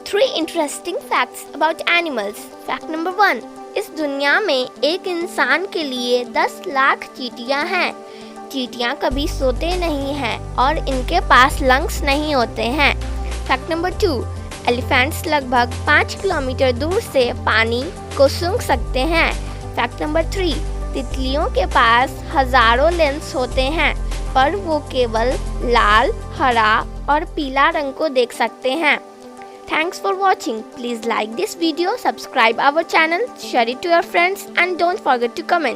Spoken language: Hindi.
3 interesting facts about animals. Fact number 1, इस दुनिया में एक इंसान के लिए 10 लाख चींटियां हैं। चींटियां कभी सोते नहीं हैं और इनके पास लंग्स नहीं होते हैं। फैक्ट नंबर 2, एलिफेंट्स लगभग 5 किलोमीटर दूर से पानी को सूंघ सकते हैं। फैक्ट नंबर 3, तितलियों के पास हजारों लेंस होते हैं पर वो केवल लाल, हरा और पीला रंग को देख सकते हैं। Thanks for watching. Please like this video, subscribe our channel, share it to your friends and don't forget to comment.